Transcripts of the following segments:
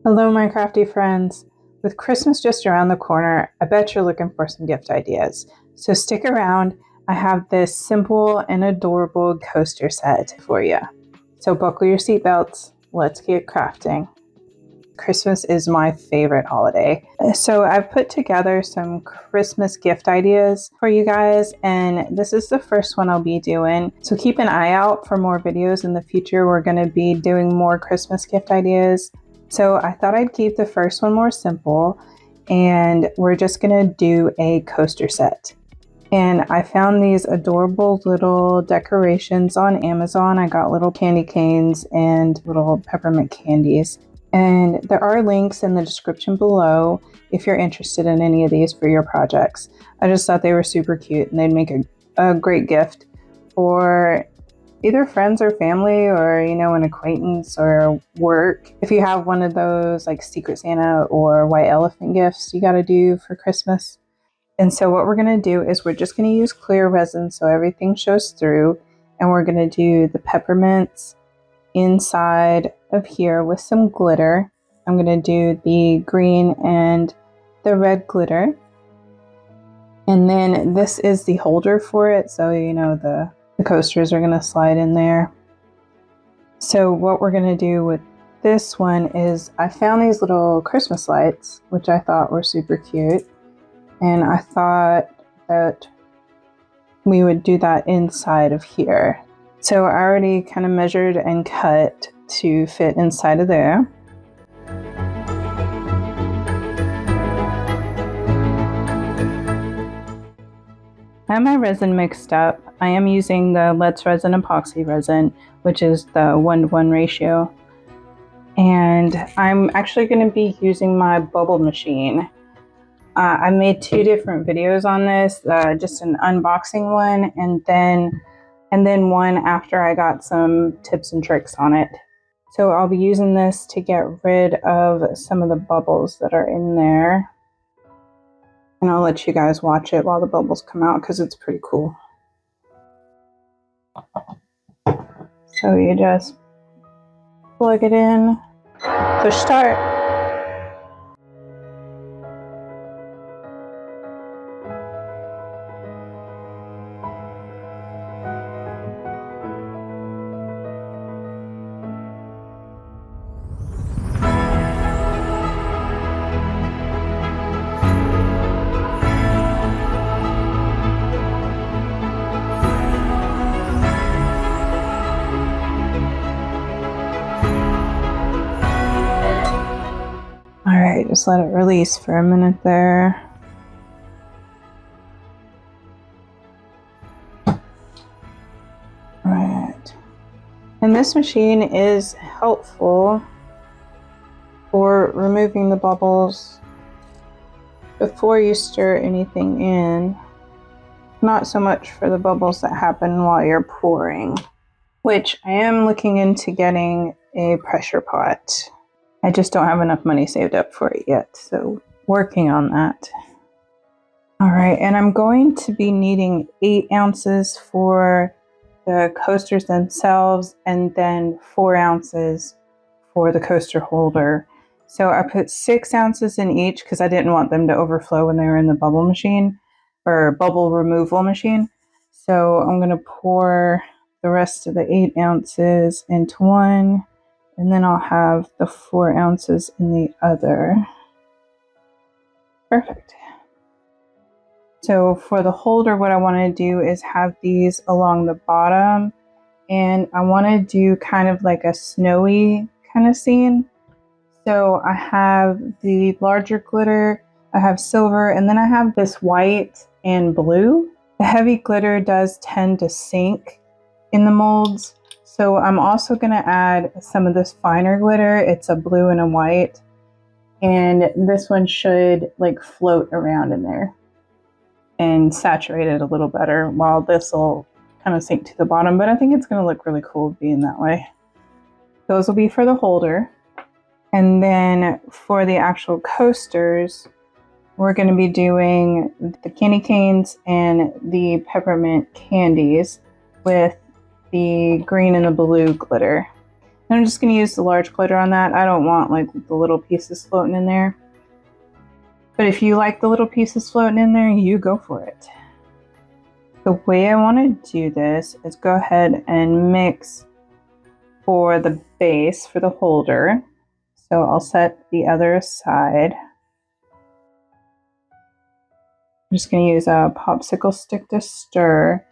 Hello, my crafty friends. With Christmas just around the corner, I bet you're looking for some gift ideas. So stick around. I have this simple and adorable coaster set for you. So buckle your seatbelts. Let's get crafting. Christmas is my favorite holiday. So I've put together some Christmas gift ideas for you guys, and this is the first one I'll be doing. So keep an eye out for more videos in the future. We're going to be doing more Christmas gift ideas. So I thought I'd keep the first one more simple, and we're just going to do a coaster set. And I found these adorable little decorations on Amazon. I got little candy canes and little peppermint candies. And there are links in the description below if you're interested in any of these for your projects. I just thought they were super cute and they'd make a great gift for either friends or family, or an acquaintance or work. If you have one of those like Secret Santa or White Elephant gifts you got to do for Christmas. And so what we're going to do is we're just going to use clear resin so everything shows through, and we're going to do the peppermints inside of here with some glitter. I'm going to do the green and the red glitter, and then this is the holder for it, so the coasters are going to slide in there. So what we're going to do with this one is I found these little Christmas lights, which I thought were super cute, and I thought that we would do that inside of here. So I already kind of measured and cut to fit inside of there. I have my resin mixed up. I am using the Let's Resin epoxy resin, which is the 1:1 ratio. And I'm actually going to be using my bubble machine. I made 2 different videos on this, just an unboxing one and then one after I got some tips and tricks on it. So I'll be using this to get rid of some of the bubbles that are in there. And I'll let you guys watch it while the bubbles come out because it's pretty cool. So you just plug it in, push start. Alright, just let it release for a minute there. Right. And this machine is helpful for removing the bubbles before you stir anything in. Not so much for the bubbles that happen while you're pouring, which I am looking into getting a pressure pot. I just don't have enough money saved up for it yet, so working on that. All right, and I'm going to be needing 8 ounces for the coasters themselves and then 4 ounces for the coaster holder. So I put 6 ounces in each because I didn't want them to overflow when they were in the bubble machine or bubble removal machine. So I'm going to pour the rest of the 8 ounces into one. And then I'll have the 4 ounces in the other. Perfect. So for the holder, what I want to do is have these along the bottom. And I want to do kind of like a snowy kind of scene. So I have the larger glitter, I have silver, and then I have this white and blue. The heavy glitter does tend to sink in the molds. So I'm also going to add some of this finer glitter. It's a blue and a white. And this one should like float around in there and saturate it a little better, while this will kind of sink to the bottom. But I think it's going to look really cool being that way. Those will be for the holder. And then for the actual coasters, we're going to be doing the candy canes and the peppermint candies with the green and the blue glitter. And I'm just going to use the large glitter on that. I don't want like the little pieces floating in there. But if you like the little pieces floating in there, you go for it. The way I want to do this is go ahead and mix for the base for the holder. So I'll set the other aside. I'm just going to use a popsicle stick to stir.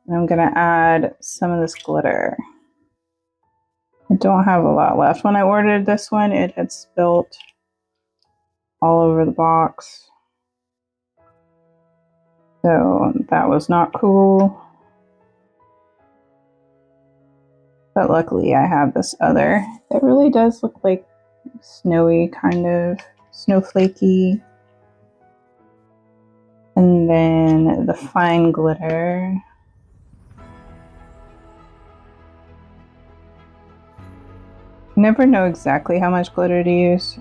And I'm going to add some of this glitter. I don't have a lot left. When I ordered this one, it had spilt all over the box. So that was not cool. But luckily I have this other. It really does look like snowy, kind of snowflakey. And then the fine glitter. Never know exactly how much glitter to use.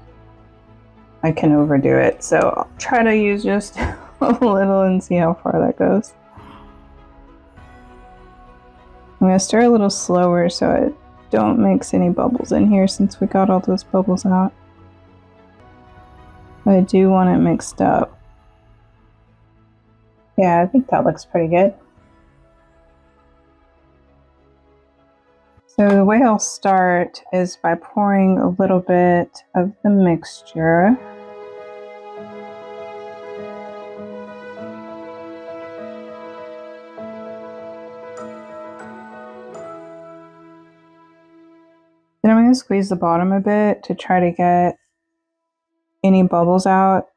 I can overdo it, so I'll try to use just a little and see how far that goes. I'm going to stir a little slower so I don't mix any bubbles in here since we got all those bubbles out. But I do want it mixed up. Yeah, I think that looks pretty good. So the way I'll start is by pouring a little bit of the mixture. Then I'm going to squeeze the bottom a bit to try to get any bubbles out.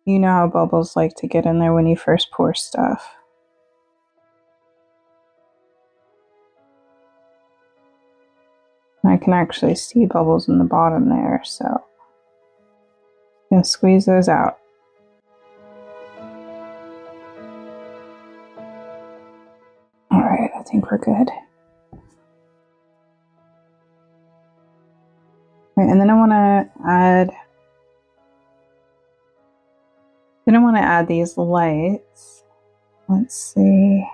You know how bubbles like to get in there when you first pour stuff. I can actually see bubbles in the bottom there, so I'm going to squeeze those out. Alright, I think we're good. Right, and then I want to add these lights. Let's see.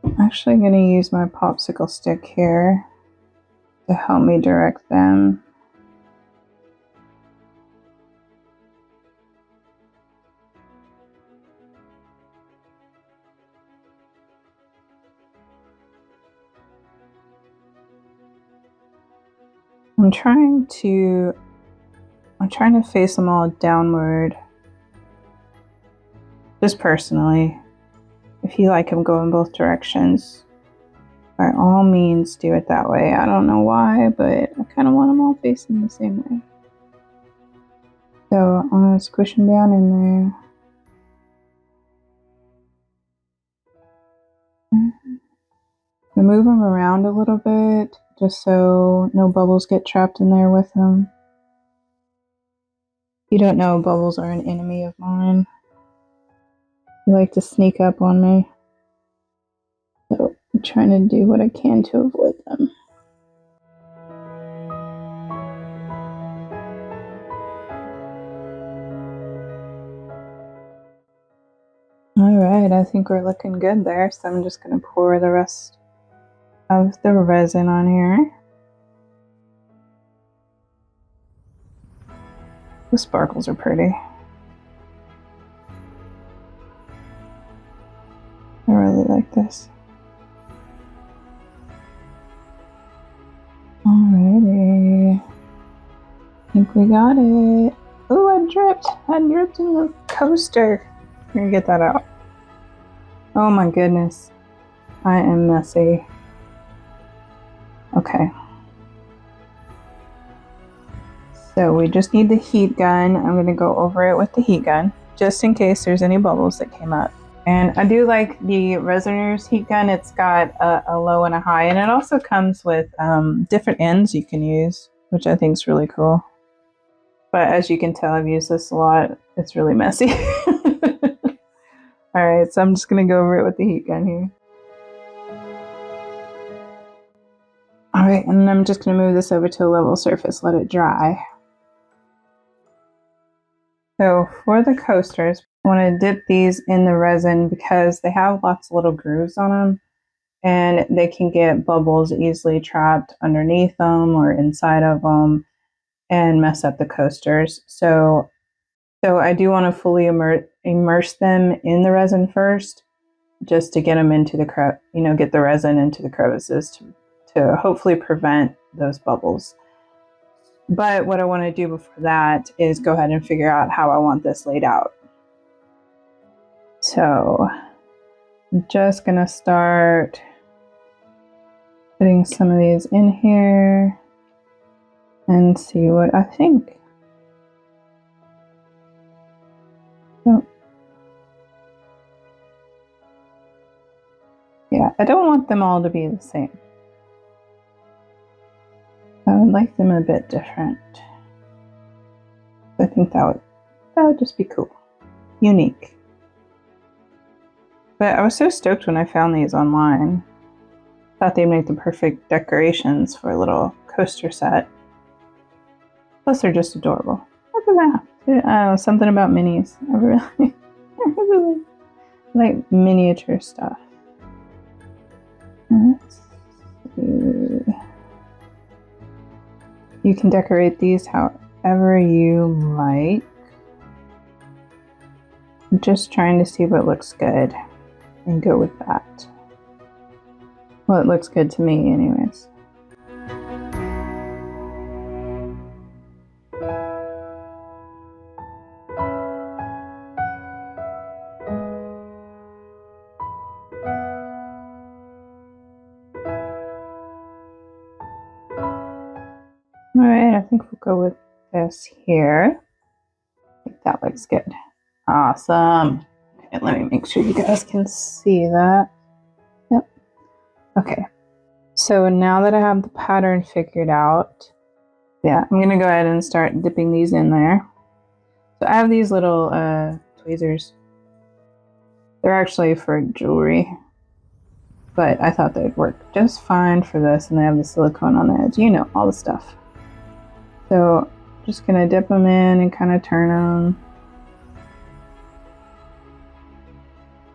I'm actually going to use my popsicle stick here to help me direct them. I'm trying to face them all downward. Just personally. If you like them going both directions, by all means do it that way. I don't know why, but I kind of want them all facing the same way. So I'm going to squish them down in there. I move them around a little bit just so no bubbles get trapped in there with them. If you don't know, bubbles are an enemy of mine. They like to sneak up on me. So I'm trying to do what I can to avoid them. Alright, I think we're looking good there, so I'm just going to pour the rest of the resin on here. The sparkles are pretty. I really like this. Alrighty. I think we got it. Oh, I dripped in the coaster. I'm gonna get that out. Oh my goodness. I am messy. Okay. So we just need the heat gun. I'm going to go over it with the heat gun, just in case there's any bubbles that came up. And I do like the Resiners heat gun. It's got a low and a high, and it also comes with different ends you can use, which I think is really cool. But as you can tell, I've used this a lot. It's really messy. Alright, so I'm just going to go over it with the heat gun here. Alright, and then I'm just going to move this over to a level surface, let it dry. So for the coasters, I want to dip these in the resin because they have lots of little grooves on them. and they can get bubbles easily trapped underneath them or inside of them and mess up the coasters. So I do want to fully immerse them in the resin first, just to get them into the get the resin into the crevices to hopefully prevent those bubbles. But what I want to do before that is go ahead and figure out how I want this laid out. So I'm just going to start putting some of these in here and see what I think. Oh. Yeah, I don't want them all to be the same. I would like them a bit different. I think that would just be cool. Unique. But I was so stoked when I found these online. Thought they'd make the perfect decorations for a little coaster set. Plus they're just adorable. Look at that. Something about minis. I really like miniature stuff. Let's see. You can decorate these however you like. I'm just trying to see what looks good and go with that. Well, it looks good to me anyways. Alright, I think we'll go with this here. I think that looks good. Awesome. Okay, let me make sure you guys can see that. Yep. Okay. So now that I have the pattern figured out, yeah, I'm going to go ahead and start dipping these in there. So I have these little tweezers. They're actually for jewelry, but I thought they'd work just fine for this, and they have the silicone on the edge. You know, all the stuff. So just going to dip them in and kind of turn them.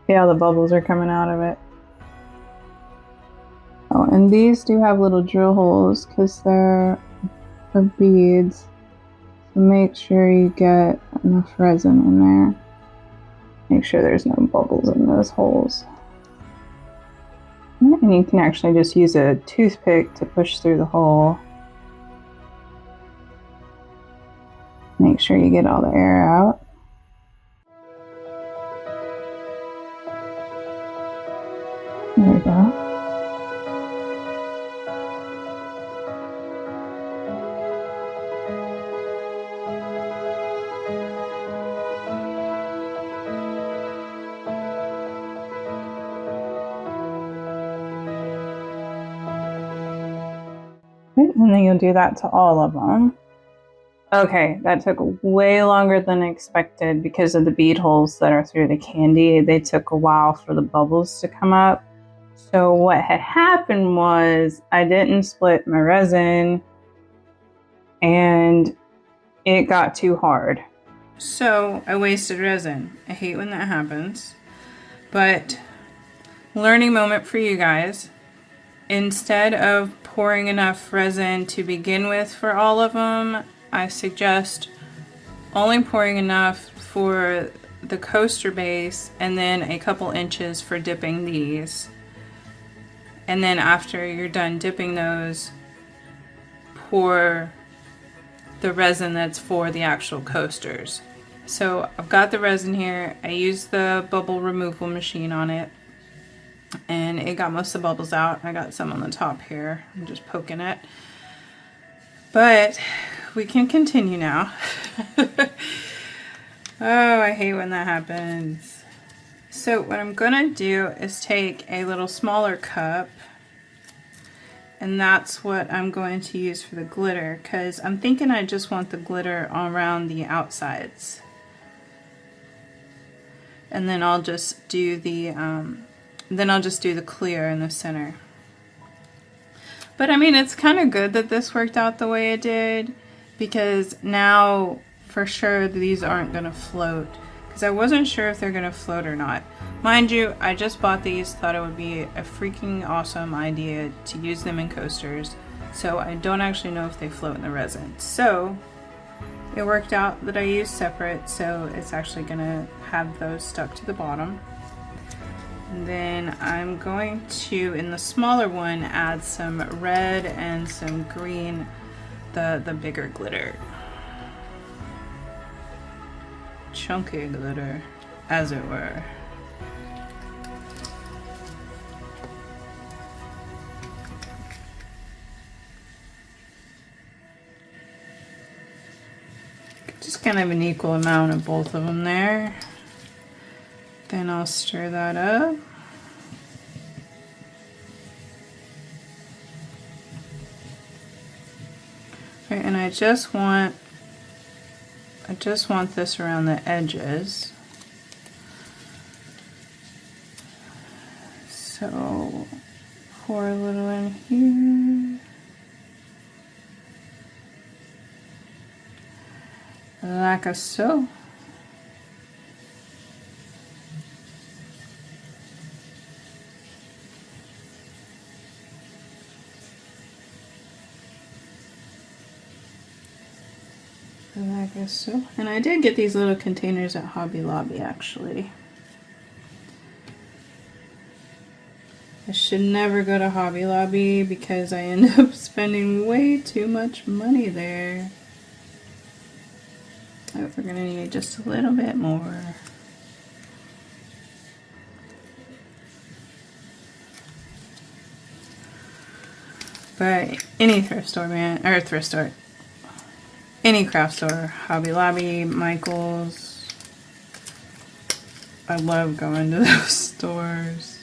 See how the bubbles are coming out of it. Oh, and these do have little drill holes because they're for beads. So make sure you get enough resin in there. Make sure there's no bubbles in those holes. And you can actually just use a toothpick to push through the hole. Make sure you get all the air out. There we go. And then you'll do that to all of them. Okay, that took way longer than expected because of the bead holes that are through the candy. They took a while for the bubbles to come up. So what had happened was I didn't split my resin and it got too hard. So I wasted resin. I hate when that happens. But learning moment for you guys. Instead of pouring enough resin to begin with for all of them, I suggest only pouring enough for the coaster base and then a couple inches for dipping these. And then after you're done dipping those, pour the resin that's for the actual coasters. So I've got the resin here. I used the bubble removal machine on it, and it got most of the bubbles out. I got some on the top here. I'm just poking it. But we can continue now. Oh, I hate when that happens. So what I'm gonna do is take a little smaller cup, and that's what I'm going to use for the glitter, because I'm thinking I just want the glitter around the outsides. And then I'll just do the clear in the center. But I mean, it's kind of good that this worked out the way it did, because now for sure these aren't going to float, because I wasn't sure if they're going to float or not. Mind you, I just bought these, thought it would be a freaking awesome idea to use them in coasters, so I don't actually know if they float in the resin. So it worked out that I used separate, so it's actually gonna have those stuck to the bottom. And then I'm going to, in the smaller one, add some red and some green, the bigger glitter. Chunky glitter, as it were. Just kind of an equal amount of both of them there. Then I'll stir that up. Right, and I just want this around the edges. So pour a little in here. Like so. Like so. And I did get these little containers at Hobby Lobby actually. I should never go to Hobby Lobby because I end up spending way too much money there. Oh, we're gonna need just a little bit more. But any thrift store, man, or thrift store, any craft store, Hobby Lobby, Michael's. I love going to those stores.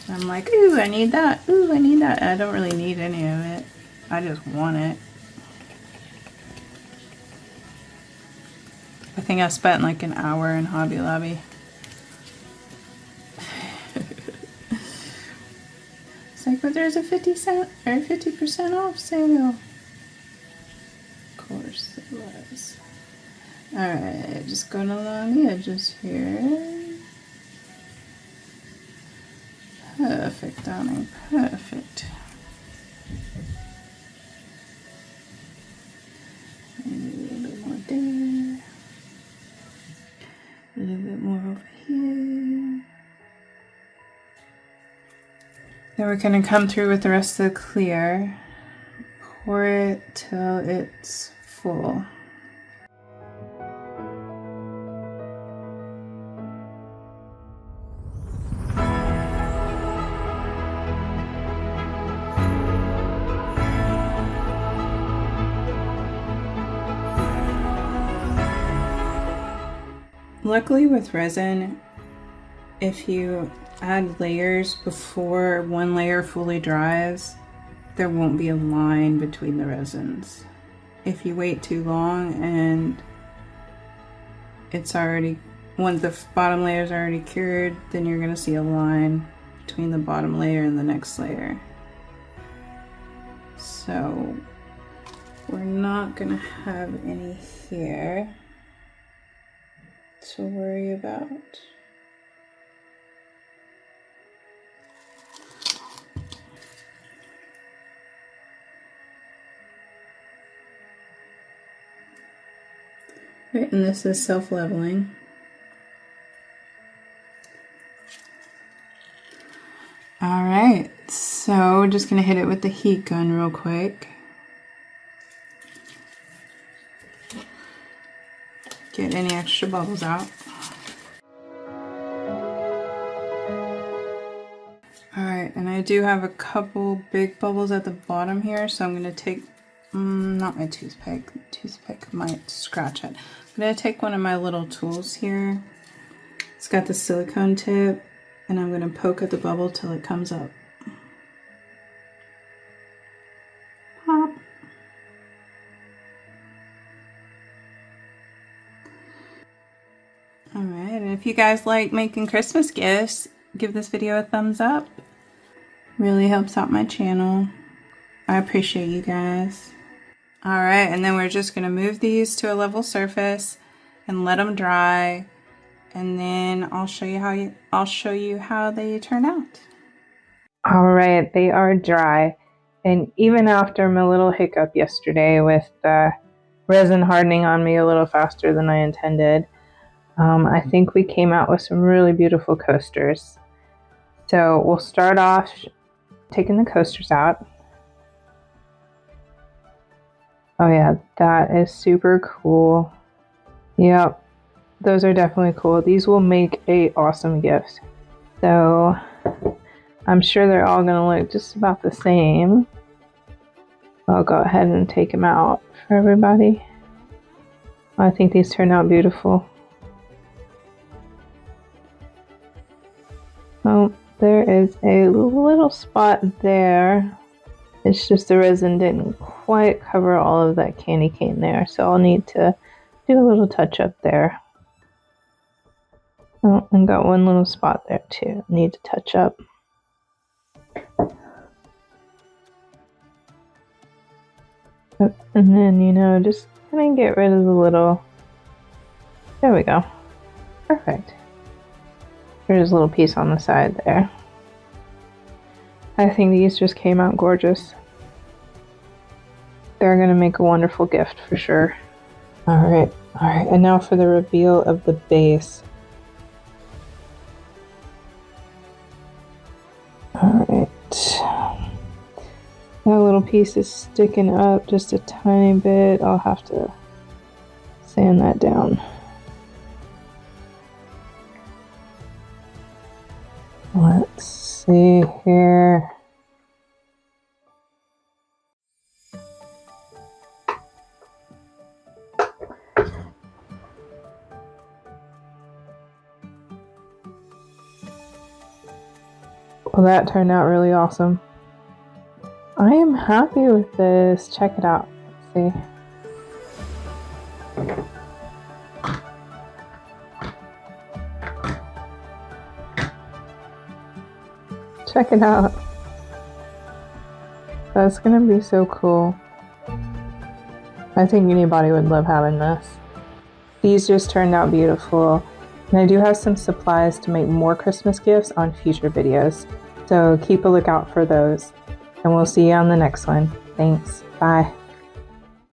I'm like, ooh, I need that. Ooh, I need that. I don't really need any of it. I just want it. I think I spent like an hour in Hobby Lobby. It's like, but there's a 50% or 50% off sale. Of course it was. Alright, just going along the edges here. Perfect, darling, perfect. And a little bit more there. A little bit more over here. Then we're going to come through with the rest of the clear. Pour it till it's full. Luckily with resin, if you add layers before one layer fully dries, there won't be a line between the resins. If you wait too long and it's already, once the bottom layer is already cured, then you're going to see a line between the bottom layer and the next layer. So we're not going to have any here to worry about. Right, and this is self-leveling. All right, so we're just gonna hit it with the heat gun real quick. Get any extra bubbles out. All right, and I do have a couple big bubbles at the bottom here, so I'm gonna take, not my toothpick. The toothpick might scratch it. I'm gonna take one of my little tools here. It's got the silicone tip, and I'm gonna poke at the bubble till it comes up. Pop. All right, and if you guys like making Christmas gifts, give this video a thumbs up. Really helps out my channel. I appreciate you guys. All right, and then we're just gonna move these to a level surface and let them dry, and then I'll show you how they turn out. All right, they are dry, and even after my little hiccup yesterday with the resin hardening on me a little faster than I intended, I think we came out with some really beautiful coasters. So we'll start off taking the coasters out. Oh yeah, that is super cool. Yep, those are definitely cool. These will make an awesome gift. So I'm sure they're all going to look just about the same. I'll go ahead and take them out for everybody. I think these turn out beautiful. Oh, there is a little spot there. It's just the resin didn't quite cover all of that candy cane there, so I'll need to do a little touch up there. Oh, and got one little spot there too. Need to touch up. And then, just kind of get rid of the little... There we go. Perfect. There's a little piece on the side there. I think these just came out gorgeous. They're going to make a wonderful gift for sure. Alright, and now for the reveal of the base. Alright. That little piece is sticking up just a tiny bit. I'll have to sand that down. Let's see here. Well, that turned out really awesome. I am happy with this. Check it out. Let's see. Check it out. That's gonna be so cool. I think anybody would love having this. These just turned out beautiful. And I do have some supplies to make more Christmas gifts on future videos. So keep a lookout for those. And we'll see you on the next one. Thanks. Bye.